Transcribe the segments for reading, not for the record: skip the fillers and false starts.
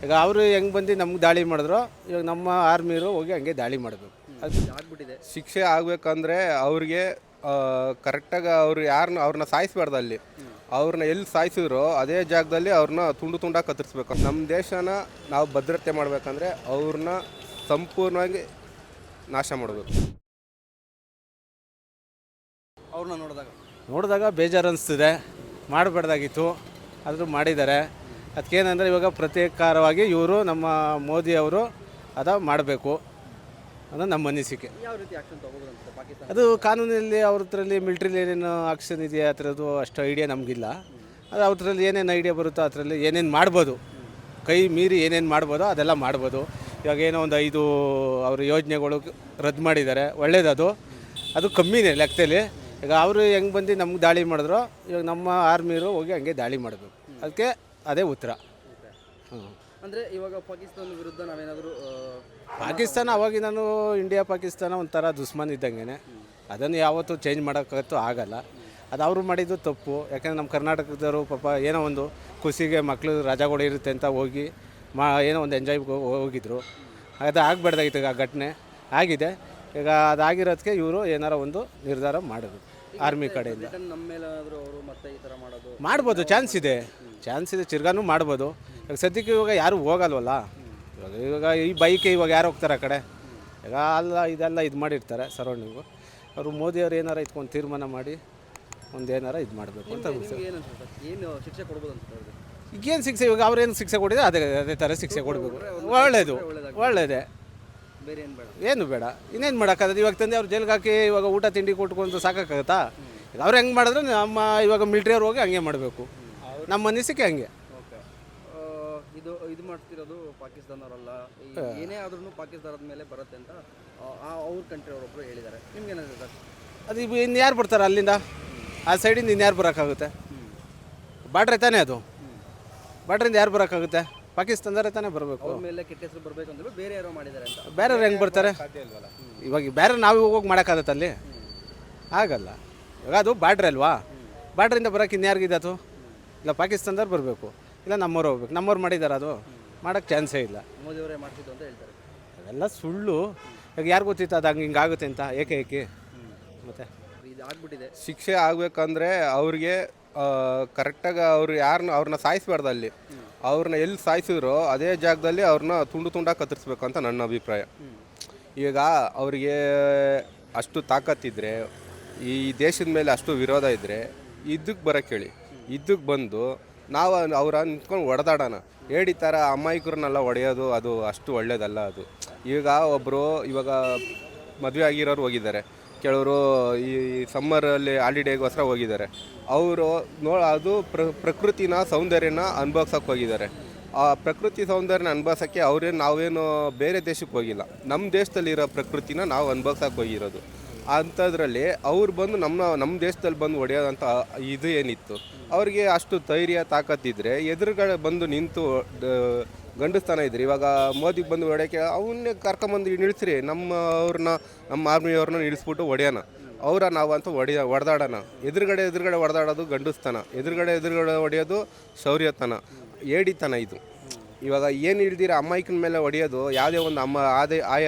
ಈಗ ಅವರು ಹೆಂಗೆ ಬಂದು ನಮ್ಗೆ ದಾಳಿ ಮಾಡಿದ್ರು, ಇವಾಗ ನಮ್ಮ ಆರ್ಮಿಯವರು ಹೋಗಿ ಹಂಗೆ ದಾಳಿ ಮಾಡಬೇಕು. ಅದು ಆಗ್ಬಿಟ್ಟಿದೆ. ಶಿಕ್ಷೆ ಆಗಬೇಕಂದ್ರೆ ಅವ್ರಿಗೆ ಕರೆಕ್ಟಾಗಿ ಅವ್ರನ್ನ ಸಾಯಿಸ್ಬಾರ್ದು. ಅಲ್ಲಿ ಅವ್ರನ್ನ ಎಲ್ಲಿ ಸಾಯಿಸಿದ್ರು ಅದೇ ಜಾಗದಲ್ಲಿ ಅವ್ರನ್ನ ತುಂಡು ತುಂಡಾಗಿ ಕತ್ತರಿಸ್ಬೇಕು. ನಮ್ಮ ದೇಶನ ನಾವು ಭದ್ರತೆ ಮಾಡಬೇಕಂದ್ರೆ ಅವ್ರನ್ನ ಸಂಪೂರ್ಣವಾಗಿ ನಾಶ ಮಾಡಬೇಕು. ಅವ್ರನ್ನ ನೋಡಿದಾಗ ಬೇಜಾರು ಅನಿಸ್ತಿದೆ, ಮಾಡಬಾರ್ದಾಗಿತ್ತು, ಆದರೂ ಮಾಡಿದ್ದಾರೆ. ಅದಕ್ಕೇನೆಂದರೆ ಇವಾಗ ಪ್ರತ್ಯೇಕವಾಗಿ ಇವರು ನಮ್ಮ ಮೋದಿಯವರು ಮಾಡಬೇಕು ಅನ್ನೋ ನಮ್ಮ ಅನಿಸಿಕೆ. ಯಾವ ರೀತಿ ಆಕ್ಷನ್ ತಗೋಬೋದು ಅಂತ ಪಾಕಿಸ್ತಾನ? ಅದು ಕಾನೂನಲ್ಲಿ ಅವ್ರ ಹತ್ರಲ್ಲಿ ಮಿಲ್ಟ್ರಿಲಿ ಏನೇನು ಆಕ್ಷನ್ ಇದೆಯಾ ಆ ಥರದ್ದು ಅಷ್ಟು ಐಡಿಯಾ ನಮಗಿಲ್ಲ. ಅದು ಅವ್ರಲ್ಲಿ ಏನೇನು ಐಡಿಯಾ ಬರುತ್ತೋ ಅದರಲ್ಲಿ ಏನೇನು ಮಾಡ್ಬೋದು, ಕೈ ಮೀರಿ ಏನೇನು ಮಾಡ್ಬೋದೋ ಅದೆಲ್ಲ ಮಾಡ್ಬೋದು. ಇವಾಗ ಏನೋ ಒಂದು 5 ಅವ್ರ ಯೋಜನೆಗಳು ರದ್ದು ಮಾಡಿದ್ದಾರೆ, ಒಳ್ಳೇದದು. ಅದು ಕಮ್ಮಿನೇ ಲೆಕ್ಕದಲ್ಲಿ. ಈಗ ಅವರು ಹೆಂಗೆ ಬಂದು ನಮ್ಗೆ ದಾಳಿ ಮಾಡಿದ್ರು, ಇವಾಗ ನಮ್ಮ ಆರ್ಮಿಯವರು ಹೋಗಿ ಹಂಗೆ ದಾಳಿ ಮಾಡಬೇಕು. ಅದಕ್ಕೆ ಅದೇ ಉತ್ತರ. ಅಂದರೆ ಇವಾಗ ಪಾಕಿಸ್ತಾನ ವಿರುದ್ಧ ನಾವೇನಾದರೂ ಪಾಕಿಸ್ತಾನ ಅವಾಗಿನ ಇಂಡಿಯಾ ಪಾಕಿಸ್ತಾನ ಒಂಥರ ದುಶ್ಮನ್ ಇದ್ದಂಗೆ, ಅದನ್ನು ಯಾವತ್ತೂ ಚೇಂಜ್ ಮಾಡೋಕ್ಕಂತೂ ಆಗಲ್ಲ. ಅದು ಅವರು ಮಾಡಿದ್ದು ತಪ್ಪು. ಯಾಕೆಂದರೆ ನಮ್ಮ ಕರ್ನಾಟಕದವರು ಪಾಪ ಏನೋ ಒಂದು ಖುಷಿಗೆ ಮಕ್ಕಳು ರಜಾಗಳು ಇರುತ್ತೆ ಅಂತ ಹೋಗಿ ಏನೋ ಒಂದು ಎಂಜಾಯ್ಗೆ ಹೋಗಿದ್ರು. ಅದು ಆಗಬಾರ್ದಾಗಿತ್ತು. ಈಗ ಘಟನೆ ಆಗಿದೆ. ಈಗ ಅದಾಗಿರೋದಕ್ಕೆ ಇವರು ಏನಾರ ಒಂದು ನಿರ್ಧಾರ ಮಾಡೋದು ಆರ್ಮಿ ಕಡೆಯಿಂದ. ನಮ್ಮ ಮೇಲಾದರೂ ಅವರು ಮತ್ತೆ ಈ ಥರ ಮಾಡ್ಬೋದು, ಚಾನ್ಸ್ ಇದೆ ತಿರ್ಗಾನು ಮಾಡ್ಬೋದು. ಈಗ ಸದ್ಯಕ್ಕೆ ಇವಾಗ ಯಾರೂ ಹೋಗಲ್ವಲ್ಲ. ಇವಾಗ ಈ ಬೈಕ್ ಇವಾಗ ಯಾರು ಹೋಗ್ತಾರೆ ಆ ಕಡೆ? ಈಗ ಇದೆಲ್ಲ ಇದು ಮಾಡಿರ್ತಾರೆ ಸರೌಂಡಿಂಗು. ಅವರು ಮೋದಿಯವ್ರು ಏನಾರ ಇಟ್ಕೊಂಡು ತೀರ್ಮಾನ ಮಾಡಿ ಒಂದು ಏನಾರ ಇದು ಮಾಡಬೇಕು ಅಂತ ಏನು ಶಿಕ್ಷೆ ಕೊಡ್ಬೋದು ಅಂತ? ಈಗೇನು ಶಿಕ್ಷೆ, ಇವಾಗ ಅವ್ರೇನು ಶಿಕ್ಷೆ ಕೊಟ್ಟಿದೆ ಅದೇ ಥರ ಶಿಕ್ಷೆ ಕೊಡಬೇಕು. ಒಳ್ಳೇದೇ, ಬೇರೆ ಏನು ಬೇಡ. ಏನು ಬೇಡ, ಇನ್ನೇನು ಮಾಡೋಕ್ಕಾಗತ್ತೆ? ಇವಾಗ ತಂದೆ ಅವ್ರು ಜೈಲಿಗೆ ಹಾಕಿ ಇವಾಗ ಊಟ ತಿಂಡಿ ಕೊಟ್ಕೊಂಡು ಸಾಕಾಗತ್ತಾ? ಈಗ ಅವ್ರು ಹೆಂಗೆ ಮಾಡಿದ್ರೆ ನಮ್ಮ ಇವಾಗ ಮಿಲ್ಟ್ರಿಯವ್ರು ಹೋಗಿ ಹಂಗೆ ಮಾಡಬೇಕು. ನಮ್ಮ ಅನಿಸಿಕೆ ಹಂಗೆ. ಓಕೆ, ಇದು ಮಾಡ್ತಿರೋದು ಪಾಕಿಸ್ತಾನವರಲ್ಲ, ಏನೇ ಆದ್ರೂ ಪಾಕಿಸ್ತಾನದ ಮೇಲೆ ಬರುತ್ತೆ ಅಂತ ಅವ್ರ ಕಂಟ್ರಿ ಅವರೊಬ್ಬರು ಹೇಳಿದ್ದಾರೆ. ನಿಮ್ಗೆ ಏನಾದ್ರು ಸರ್? ಅದು ಇನ್ಯಾರು ಬರ್ತಾರೆ ಅಲ್ಲಿಂದ? ಆ ಸೈಡಿಂದ ಇನ್ಯಾರು ಬರೋಕ್ಕಾಗುತ್ತೆ? ಬಾರ್ಡ್ರೆ ತಾನೇ ಅದು. ಬಾರ್ಡ್ರಿಂದ ಯಾರು ಬರೋಕ್ಕಾಗುತ್ತೆ? ಪಾಕಿಸ್ತಾನದವರೇ ತಾನೇ ಬರಬೇಕು. ಅವ್ರ ಮೇಲೆ ಕೆಟ್ಟ ಹೆಸರು ಬರಬೇಕು ಅಂದ್ರೆ ಬೇರೆ ಯಾರೋ ಮಾಡಿದ್ದಾರೆ ಅಂತ. ಬೇರೆಯವ್ರು ಹೆಂಗೆ ಬರ್ತಾರೆ? ಇವಾಗ ಬೇರೆ ನಾವು ಹೋಗಿ ಮಾಡೋಕ್ಕಾಗತ್ತೆ ಅಲ್ಲಿ? ಆಗಲ್ಲ. ಇವಾಗ ಅದು ಬಾರ್ಡ್ರ್ ಅಲ್ವಾ? ಬಾರ್ಡ್ರಿಂದ ಬರೋಕೆ ಇನ್ಯಾರಿಗಿದೆ ಅದು? ಇಲ್ಲ ಪಾಕಿಸ್ತಾನದವ್ರು ಬರಬೇಕು, ಇಲ್ಲ ನಮ್ಮವ್ರು ಹೋಗ್ಬೇಕು. ನಮ್ಮವ್ರು ಮಾಡಿದ್ದಾರೆ, ಅದು ಮಾಡೋಕ್ಕೆ ಚಾನ್ಸೇ ಇಲ್ಲ. ಮೋದಿಯವರೇ ಮಾಡ್ತಿದ್ದು ಅಂತ ಹೇಳ್ತಾರೆ. ಅದೆಲ್ಲ ಸುಳ್ಳು. ಈಗ ಯಾರು ಗೊತ್ತಿತ್ತು ಅದು ಹಂಗೆ ಹಿಂಗಾಗುತ್ತೆ ಅಂತ? ಏಕೆ ಮತ್ತೆ ಇದು ಆಗ್ಬಿಟ್ಟಿದೆ. ಶಿಕ್ಷೆ ಆಗಬೇಕಂದ್ರೆ ಅವ್ರಿಗೆ ಕರೆಕ್ಟಾಗಿ ಅವ್ರನ್ನ ಸಾಯಿಸ್ಬಾರ್ದು. ಅಲ್ಲಿ ಅವ್ರನ್ನ ಎಲ್ಲಿ ಸಾಯಿಸಿದ್ರು ಅದೇ ಜಾಗದಲ್ಲಿ ಅವ್ರನ್ನ ತುಂಡು ತುಂಡಾಗಿ ಕತ್ತರಿಸ್ಬೇಕು ಅಂತ ನನ್ನ ಅಭಿಪ್ರಾಯ. ಈಗ ಅವರಿಗೆ ಅಷ್ಟು ತಾಕತ್ತಿದ್ರೆ, ಈ ದೇಶದ ಮೇಲೆ ಅಷ್ಟು ವಿರೋಧ ಇದ್ದರೆ ಇದಕ್ಕೆ ಬರೋಕ್ಕೆ ಹೇಳಿ. ಇದಕ್ಕೆ ಬಂದು ನಾವು ಅವ್ರ ನಿಂತ್ಕೊಂಡು ಹೊಡೆದಾಡೋಣ. ಹೇಳಿ ಥರ ಅಮಾಯಕರನ್ನೆಲ್ಲ ಹೊಡೆಯೋದು ಅದು ಅಷ್ಟು ಒಳ್ಳೇದಲ್ಲ. ಅದು ಈಗ ಇವಾಗ ಮದುವೆ ಆಗಿರೋರು ಹೋಗಿದ್ದಾರೆ, ಕೆಲವರು ಈ ಸಮ್ಮರಲ್ಲಿ ಹಾಲಿಡೇಗೋಸ್ಕರ ಹೋಗಿದ್ದಾರೆ. ಅವರು ಅದು ಪ್ರಕೃತಿನ ಸೌಂದರ್ಯನ ಅನುಭವಿಸೋಕೆ ಹೋಗಿದ್ದಾರೆ. ಆ ಪ್ರಕೃತಿ ಸೌಂದರ್ಯನ ಅನುಭವಿಸೋಕ್ಕೆ ನಾವೇನು ಬೇರೆ ದೇಶಕ್ಕೆ ಹೋಗಿಲ್ಲ, ನಮ್ಮ ದೇಶದಲ್ಲಿರೋ ಪ್ರಕೃತಿನ ನಾವು ಅನುಭವಿಸೋಕೆ ಹೋಗಿರೋದು. ಅಂಥದ್ರಲ್ಲಿ ಅವ್ರು ಬಂದು ನಮ್ಮ ದೇಶದಲ್ಲಿ ಬಂದು ಹೊಡೆಯೋದಂಥ ಇದು ಏನಿತ್ತು? ಅವ್ರಿಗೆ ಅಷ್ಟು ಧೈರ್ಯ ತಾಕತ್ತಿದ್ರೆ ಎದುರುಗಡೆ ಬಂದು ನಿಂತು ಗಂಡಸ್ತಾನ ಇದ್ರಿ. ಇವಾಗ ಮೋದಿಗೆ ಬಂದು ಹೊಡೆಯೋಕ್ಕೆ ಅವನ್ನೇ ಕರ್ಕೊಂಬಂದು ನಿಲ್ಲಿಸ್ರಿ, ನಮ್ಮ ಆರ್ಮಿಯವ್ರನ್ನ ನಿಲ್ಲಿಸ್ಬಿಟ್ಟು ಹೊಡೆಯೋಣ. ನಾವಂತೂ ಹೊಡೆದಾಡೋಣ. ಎದುರುಗಡೆ ಹೊಡೆದಾಡೋದು ಗಂಡಸ್ತಾನ, ಎದುರುಗಡೆ ಹೊಡೆಯೋದು ಶೌರ್ಯತನ, ಏಡಿತನ. ಇದು ಇವಾಗ ಏನು ಹಿಡ್ದಿರ ಅಮ್ಮಾಯಿಕನ ಮೇಲೆ ಹೊಡೆಯೋದು, ಯಾವುದೇ ಒಂದು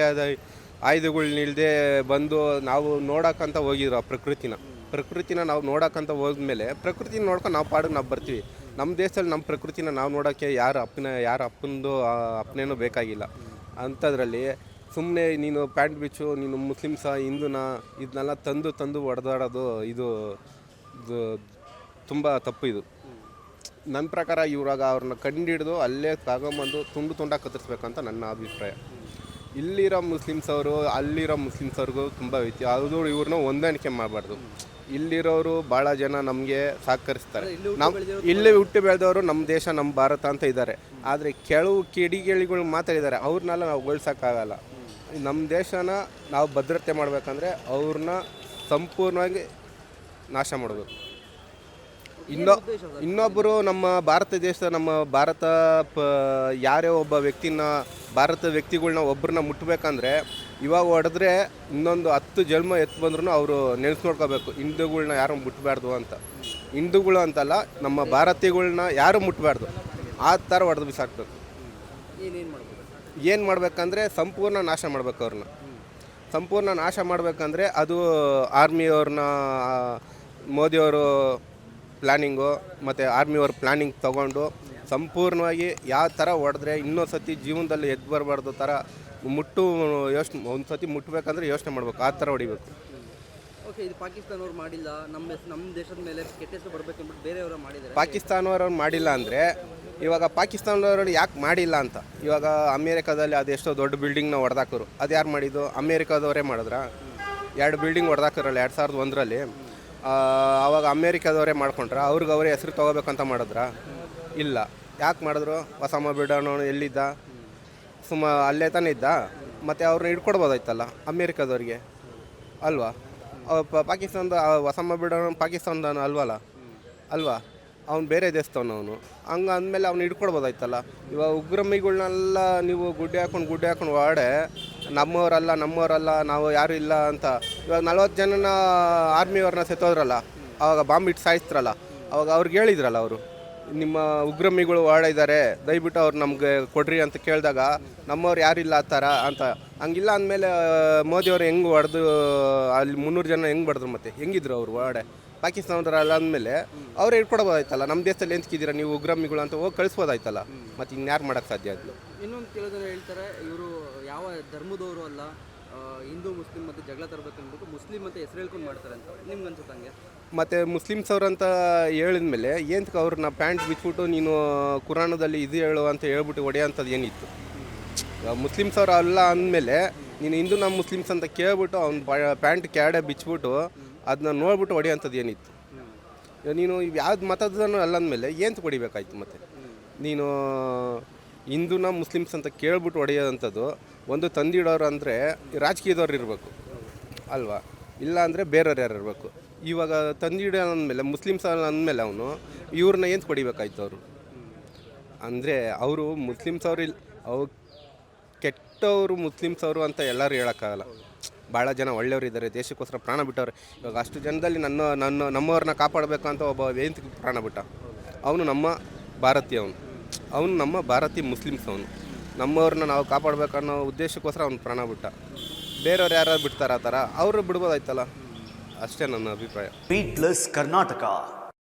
ಆಯುಧಗಳನ್ನಿಲ್ಲದೆ ಬಂದು ನಾವು ನೋಡೋಕ್ಕಂತ ಹೋಗಿರೋ ಪ್ರಕೃತಿನ ನಾವು ನೋಡೋಕ್ಕಂತ ಹೋದ್ಮೇಲೆ ಪ್ರಕೃತಿನ ನೋಡ್ಕೊಂಡು ನಾವು ಪಾಡಿಗೆ ನಾವು ಬರ್ತೀವಿ. ನಮ್ಮ ದೇಶದಲ್ಲಿ ನಮ್ಮ ಪ್ರಕೃತಿನ ನಾವು ನೋಡೋಕ್ಕೆ ಯಾರ ಅಪ್ಪನದು ಅಪ್ಪನೇನೂ ಬೇಕಾಗಿಲ್ಲ. ಅಂಥದ್ರಲ್ಲಿ ಸುಮ್ಮನೆ ನೀನು ಪ್ಯಾಂಟ್ ಬಿಚ್ಚು, ನೀನು ಮುಸ್ಲಿಮ್ಸ ಹಿಂದೂನ ಇದನ್ನೆಲ್ಲ ತಂದು ಹೊಡೆದಾಡೋದು ಇದು ತುಂಬ ತಪ್ಪು. ಇದು ನನ್ನ ಪ್ರಕಾರ ಇವಾಗ ಅವ್ರನ್ನ ಕಂಡಿಡಿದು ಅಲ್ಲೇ ತಗೊಂಬಂದು ತುಂಡಾಗಿ ಕತ್ತರಿಸ್ಬೇಕಂತ ನನ್ನ ಅಭಿಪ್ರಾಯ. ಇಲ್ಲಿರೋ ಮುಸ್ಲಿಮ್ಸವರು ಅಲ್ಲಿರೋ ಮುಸ್ಲಿಮ್ಸವ್ರಿಗೂ ತುಂಬ ವ್ಯತ್ಯಾಸ. ಅದು ಇವ್ರನ್ನ ಹೊಂದಾಣಿಕೆ ಮಾಡಬಾರ್ದು. ಇಲ್ಲಿರೋರು ಭಾಳ ಜನ ನಮಗೆ ಸಹಕರಿಸ್ತಾರೆ. ಇಲ್ಲೇ ಹುಟ್ಟು ಬೆಳೆದವರು ನಮ್ಮ ದೇಶ ನಮ್ಮ ಭಾರತ ಅಂತ ಇದ್ದಾರೆ. ಆದರೆ ಕೆಲವು ಕಿಡಿಗೇಡಿಗಳು ಮಾತಾಡಿದ್ದಾರೆ, ಅವ್ರನ್ನೆಲ್ಲ ನಾವು ಗೊಳಿಸೋಕ್ಕಾಗಲ್ಲ. ನಮ್ಮ ದೇಶನ ನಾವು ಭದ್ರತೆ ಮಾಡಬೇಕಂದ್ರೆ ಅವ್ರನ್ನ ಸಂಪೂರ್ಣವಾಗಿ ನಾಶ ಮಾಡಬೇಕು. ಇನ್ನೊಬ್ಬರು ನಮ್ಮ ಯಾರೇ ಒಬ್ಬ ವ್ಯಕ್ತಿಗಳ್ನ ಒಬ್ಬರನ್ನ ಮುಟ್ಟಬೇಕಂದ್ರೆ ಇವಾಗ ಹೊಡೆದ್ರೆ ಇನ್ನೊಂದು 10 ಜನ್ಮ ಎತ್ತು ಬಂದ್ರೂ ಅವರು ನೆನೆಸ್ಕೊಳ್ಕೋಬೇಕು, ಹಿಂದೂಗಳ್ನ ಯಾರು ಮುಟ್ಟಬಾರ್ದು ಅಂತ. ಹಿಂದೂಗಳು ಅಂತಲ್ಲ, ನಮ್ಮ ಭಾರತೀಯಗಳ್ನ ಯಾರು ಮುಟ್ಟಬಾರ್ದು, ಆ ಥರ ಹೊಡೆದು ಬಿಸಾಕಬೇಕು. ಏನೇನು ಮಾಡ್ಬೋದು? ಏನು ಮಾಡಬೇಕಂದ್ರೆ ಸಂಪೂರ್ಣ ನಾಶ ಮಾಡ್ಬೇಕು ಅವ್ರನ್ನ. ಸಂಪೂರ್ಣ ನಾಶ ಮಾಡಬೇಕಂದ್ರೆ ಅದು ಆರ್ಮಿಯವ್ರನ್ನ ಮೋದಿಯವರು ಪ್ಲ್ಯಾನಿಂಗು ಮತ್ತು ಆರ್ಮಿಯವ್ರ ಪ್ಲ್ಯಾನಿಂಗ್ ತೊಗೊಂಡು ಸಂಪೂರ್ಣವಾಗಿ ಯಾವ ಥರ ಹೊಡೆದ್ರೆ ಇನ್ನೊಂದು ಸತಿ ಜೀವನದಲ್ಲಿ ಎದ್ದು ಬರಬಾರ್ದು ಥರ ಯೋಚನೆ ಒಂದು ಸತಿ ಮುಟ್ಟಬೇಕಂದ್ರೆ ಯೋಚನೆ ಮಾಡ್ಬೇಕು, ಆ ಥರ ಹೊಡಿಬೇಕು. ಓಕೆ, ಇದು ಪಾಕಿಸ್ತಾನವ್ರು ಮಾಡಿಲ್ಲ, ನಮ್ಮ ದೇಶದ ಮೇಲೆ ಕೆಟ್ಟ ಹೆಸರು ಬರಬೇಕು ಅಂದ್ಬಿಟ್ಟು ಬೇರೆಯವರು ಮಾಡಿದ್ದಾರೆ. ಪಾಕಿಸ್ತಾನವ್ರು ಮಾಡಿಲ್ಲ ಅಂದರೆ ಇವಾಗ ಪಾಕಿಸ್ತಾನದವ್ರು ಯಾಕೆ ಮಾಡಿಲ್ಲ ಅಂತ, ಇವಾಗ ಅಮೇರಿಕಾದಲ್ಲಿ ಅದೆಷ್ಟೋ ದೊಡ್ಡ ಬಿಲ್ಡಿಂಗ್ನ ಹೊಡೆದಾಕರು, ಅದು ಯಾರು ಮಾಡಿದ್ದು? ಅಮೇರಿಕಾದವರೇ ಮಾಡಿದ್ರಾ? 2 ಬಿಲ್ಡಿಂಗ್ ಹೊಡೆದಾಕರಲ್ಲ 2001ರಲ್ಲಿ, ಆವಾಗ ಅಮೇರಿಕಾದವರೇ ಮಾಡ್ಕೊಂಡ್ರ? ಅವ್ರಿಗೆ ಅವರೇ ಹೆಸರು ತೊಗೋಬೇಕಂತ ಮಾಡಿದ್ರಾ? ಇಲ್ಲ. ಯಾಕೆ ಮಾಡಿದ್ರು? ಒಸಾಮಾ ಬಿನ್ ಲಾಡೆನ್ ಎಲ್ಲಿದ್ದ? ಅಲ್ಲೇ ತಾನೇ ಇದ್ದ. ಮತ್ತು ಅವ್ರನ್ನ ಹಿಡ್ಕೊಡ್ಬೋದಾಯ್ತಲ್ಲ ಅಮೇರಿಕಾದವ್ರಿಗೆ, ಅಲ್ವಾ? ಪಾಕಿಸ್ತಾನದ ಒಸಾಮಾ ಬಿನ್ ಲಾಡೆನ್ ಪಾಕಿಸ್ತಾನದ ಅಲ್ವಾ? ಅವ್ನು ಬೇರೆ ದೇಶದವನು. ಅವನು ಹಂಗೆ ಅಂದಮೇಲೆ ಅವ್ನು ಹಿಡ್ಕೊಡ್ಬೋದಾಯ್ತಲ್ಲ. ಇವಾಗ ಉಗ್ರಮಿಗಳನ್ನೆಲ್ಲ ನೀವು ಗುಡ್ಡೆ ಹಾಕೊಂಡು ವಾಡೆ ನಮ್ಮವರಲ್ಲ ನಾವು ಯಾರು ಇಲ್ಲ ಅಂತ. ಇವಾಗ 40 ಜನನ ಆರ್ಮಿಯವ್ರನ್ನ ಸೆತ್ತೋದ್ರಲ್ಲ, ಆವಾಗ ಬಾಂಬ್ ಇಟ್ಟು ಸಾಯಿಸ್ತ್ರಲ್ಲ, ಅವಾಗ ಅವ್ರಿಗೆ ಹೇಳಿದ್ರಲ್ಲ ಅವರು, ನಿಮ್ಮ ಉಗ್ರಮಿಗಳು ಇದ್ದಾರೆ, ದಯವಿಟ್ಟು ಅವ್ರು ನಮಗೆ ಕೊಡ್ರಿ ಅಂತ ಕೇಳಿದಾಗ ನಮ್ಮವ್ರು ಯಾರಿಲ್ಲ ಆ ಥರ ಅಂತ. ಹಂಗಿಲ್ಲ ಅಂದಮೇಲೆ ಮೋದಿಯವರು ಹೆಂಗೆ ಹೊಡೆದು ಅಲ್ಲಿ 300 ಜನ ಹೆಂಗೆ ಬಡಿದ್ರು? ಮತ್ತೆ ಹೆಂಗಿದ್ರು ಅವರು ಹೊರಡೆ? ಪಾಕಿಸ್ತಾನದಲ್ಲ ಅಂದಮೇಲೆ ಅವ್ರು ಹಿಡ್ಕೊಡ್ಬೋದಾಯ್ತಲ್ಲ. ನಮ್ಮ ದೇಶದಲ್ಲಿ ಎಂತಕ್ಕಿದ್ದೀರಾ ನೀವು ಉಗ್ರಮಿಗಳು ಅಂತ ಹೋಗಿ ಕಳಿಸ್ಬೋದಾಯ್ತಲ್ಲ. ಮತ್ತು ಇನ್ಯಾರು ಮಾಡೋಕ್ಕೆ ಸಾಧ್ಯ ಅದು? ಇನ್ನೊಂದು ಕೆಲವು ಜನ ಹೇಳ್ತಾರೆ ಇವರು ಯಾವ ಧರ್ಮದವರು ಅಲ್ಲ, ಹಿಂದೂ ಮುಸ್ಲಿಂ ಮತ್ತು ಜಗಳ ತರಬೇಕು ಅಂದ್ಬಿಟ್ಟು ಮುಸ್ಲಿಂ ಅಂತ ಹೆಸರು ಹೇಳ್ಕೊಂಡು ಮಾಡ್ತಾರೆ ಅಂತ. ನಿಮ್ಗೆ ಅನ್ಸುತ್ತೆ ಹಂಗೆ? ಮತ್ತು ಮುಸ್ಲಿಮ್ಸ್ ಅವ್ರಂತ ಹೇಳಿದ್ಮೇಲೆ ಏನಕ್ಕೆ ಅವ್ರನ್ನ ಪ್ಯಾಂಟ್ ಬಿಚ್ಬಿಟ್ಟು ನೀನು ಕುರಾನದಲ್ಲಿ ಇದು ಹೇಳು ಅಂತ ಹೇಳ್ಬಿಟ್ಟು ಹೊಡೆಯೋಂಥದ್ದು ಏನಿತ್ತು? ಮುಸ್ಲಿಮ್ಸ್ ಅವ್ರು ಅಲ್ಲ ಅಂದಮೇಲೆ ನೀನು ಹಿಂದೂ ನಮ್ಮ ಮುಸ್ಲಿಮ್ಸ್ ಅಂತ ಕೇಳ್ಬಿಟ್ಟು ಅವ್ನ ಪ್ಯಾಂಟ್ ಕ್ಯಾಡೆ ಬಿಚ್ಬಿಟ್ಟು ಅದನ್ನ ನೋಡ್ಬಿಟ್ಟು ಹೊಡೆಯೋಂಥದ್ದು ಏನಿತ್ತು? ನೀನು ಯಾವ್ದು ಮತದನ್ನು ಅಲ್ಲ ಅಂದಮೇಲೆ ಏನು ಹೊಡಿಬೇಕಾಯ್ತು? ಮತ್ತು ನೀನು ಹಿಂದೂನ ಮುಸ್ಲಿಮ್ಸ್ ಅಂತ ಕೇಳ್ಬಿಟ್ಟು ಹೊಡೆಯೋವಂಥದ್ದು ಒಂದು ತಂದಿಡೋರು ಅಂದರೆ ರಾಜಕೀಯದವ್ರು ಇರಬೇಕು ಅಲ್ವಾ? ಇಲ್ಲ ಅಂದರೆ ಬೇರೆಯವ್ರು ಯಾರು ಇರಬೇಕು. ಇವಾಗ ತಂದಿಡೋ ಅಂದಮೇಲೆ ಮುಸ್ಲಿಮ್ಸ್ ಅಂದಮೇಲೆ ಅವನು ಇವ್ರನ್ನ ಏನು ಹೊಡಿಬೇಕಾಯ್ತು ಅವರು? ಅಂದರೆ ಅವರು ಮುಸ್ಲಿಮ್ಸ್ ಅವ್ರು ಅವ್ರು ಕೆಟ್ಟವರು ಮುಸ್ಲಿಮ್ಸ್ ಅವರು ಅಂತ ಎಲ್ಲರೂ ಹೇಳೋಕ್ಕಾಗಲ್ಲ. ಭಾಳ ಜನ ಒಳ್ಳೆಯವರು ಇದ್ದಾರೆ, ದೇಶಕ್ಕೋಸ್ಕರ ಪ್ರಾಣ ಬಿಟ್ಟವ್ರೆ. ಇವಾಗ ಅಷ್ಟು ಜನದಲ್ಲಿ ನಮ್ಮವ್ರನ್ನ ಕಾಪಾಡಬೇಕು ಅಂತ ಒಬ್ಬ ವೇಂತಿಗೆ ಪ್ರಾಣ ಬಿಟ್ಟ. ಅವನು ನಮ್ಮ ಅವನು ನಮ್ಮ ಭಾರತೀಯ ಮುಸ್ಲಿಮ್ಸ್. ನಮ್ಮವ್ರನ್ನ ನಾವು ಕಾಪಾಡಬೇಕನ್ನೋ ಉದ್ದೇಶಕ್ಕೋಸ್ಕರ ಅವ್ನು ಪ್ರಾಣ ಬಿಟ್ಟ. ಬೇರೆಯವ್ರು ಯಾರು ಬಿಡ್ತಾರೆ ಆ ಥರ? ಅವರು ಬಿಡ್ಬೋದಾಯ್ತಲ್ಲ, ಅಷ್ಟೇ ನನ್ನ ಅಭಿಪ್ರಾಯ. ಬೀಟ್ಲೆಸ್ ಕರ್ನಾಟಕ.